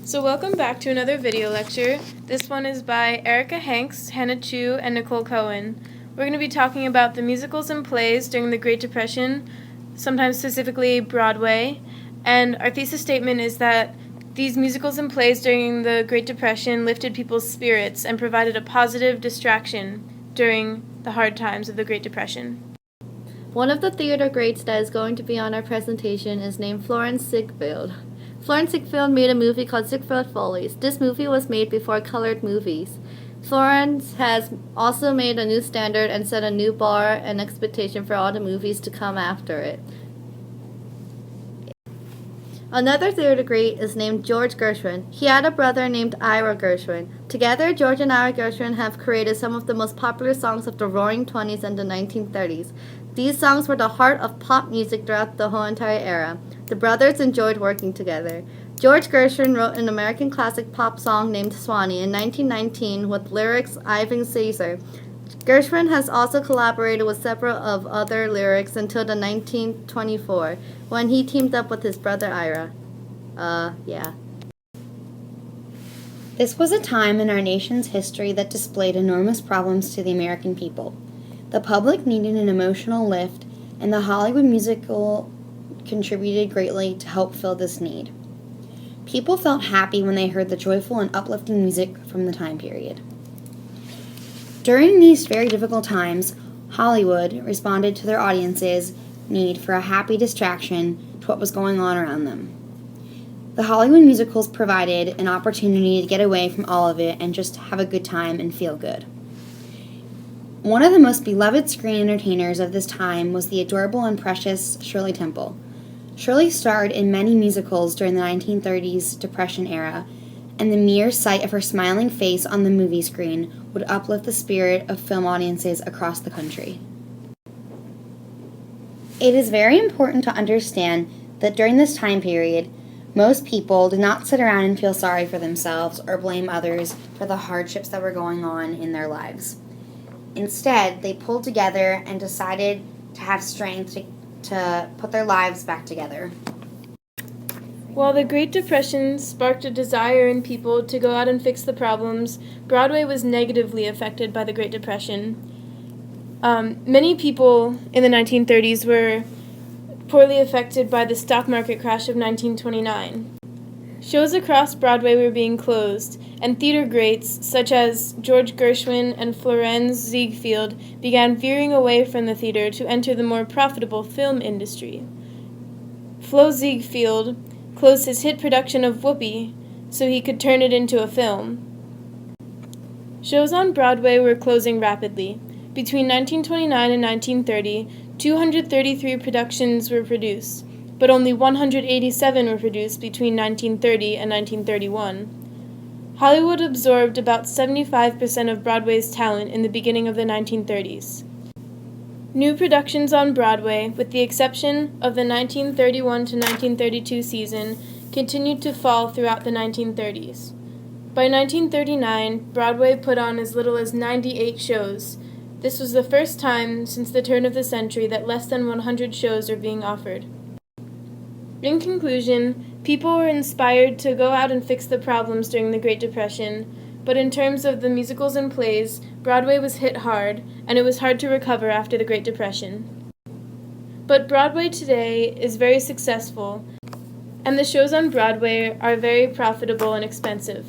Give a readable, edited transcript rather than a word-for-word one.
So welcome back to another video lecture. This one is by Erika, Hannah Chu, and Nicole Cohen. We're going to be talking about the musicals and plays during the Great Depression, sometimes specifically Broadway, and our thesis statement is that these musicals and plays during the Great Depression lifted people's spirits and provided a positive distraction during the hard times of the Great Depression. One of the theater greats that is going to be on our presentation is named Florence Ziegfeld. Florence Ziegfeld made a movie called Ziegfeld Follies. This movie was made before colored movies. Florence has also made a new standard and set a new bar and expectation for all the movies to come after it. Another theater great is named George Gershwin. He had a brother named Ira Gershwin. Together, George and Ira Gershwin have created some of the most popular songs of the Roaring '20s and the 1930s. These songs were the heart of pop music throughout the whole entire era. The brothers enjoyed working together. George Gershwin wrote an American classic pop song named Swanee in 1919 with lyrics Ivan Caesar. Gershwin has also collaborated with several of other lyrics until the 1924, when he teamed up with his brother Ira. This was a time in our nation's history that displayed enormous problems to the American people. The public needed an emotional lift, and the Hollywood musical contributed greatly to help fill this need. People felt happy when they heard the joyful and uplifting music from the time period. During these very difficult times, Hollywood responded to their audience's need for a happy distraction to what was going on around them. The Hollywood musicals provided an opportunity to get away from all of it and just have a good time and feel good. One of the most beloved screen entertainers of this time was the adorable and precious Shirley Temple. Shirley starred in many musicals during the 1930s Depression era, and the mere sight of her smiling face on the movie screen would uplift the spirit of film audiences across the country. It is very important to understand that during this time period, most people did not sit around and feel sorry for themselves or blame others for the hardships that were going on in their lives. Instead, they pulled together and decided to have strength to put their lives back together. While the Great Depression sparked a desire in people to go out and fix the problems, Broadway was negatively affected by the Great Depression. Many people in the 1930s were poorly affected by the stock market crash of 1929. Shows across Broadway were being closed, and theater greats such as George Gershwin and Florence Ziegfeld began veering away from the theater to enter the more profitable film industry. Flo Ziegfeld closed his hit production of Whoopee so he could turn it into a film. Shows on Broadway were closing rapidly. Between 1929 and 1930, 233 productions were produced, but only 187 were produced between 1930 and 1931. Hollywood absorbed about 75% of Broadway's talent in the beginning of the 1930s. New productions on Broadway, with the exception of the 1931 to 1932 season, continued to fall throughout the 1930s. By 1939, Broadway put on as little as 98 shows. This was the first time since the turn of the century that less than 100 shows are being offered. In conclusion, people were inspired to go out and fix the problems during the Great Depression, but in terms of the musicals and plays, Broadway was hit hard, and it was hard to recover after the Great Depression. But Broadway today is very successful, and the shows on Broadway are very profitable and expensive.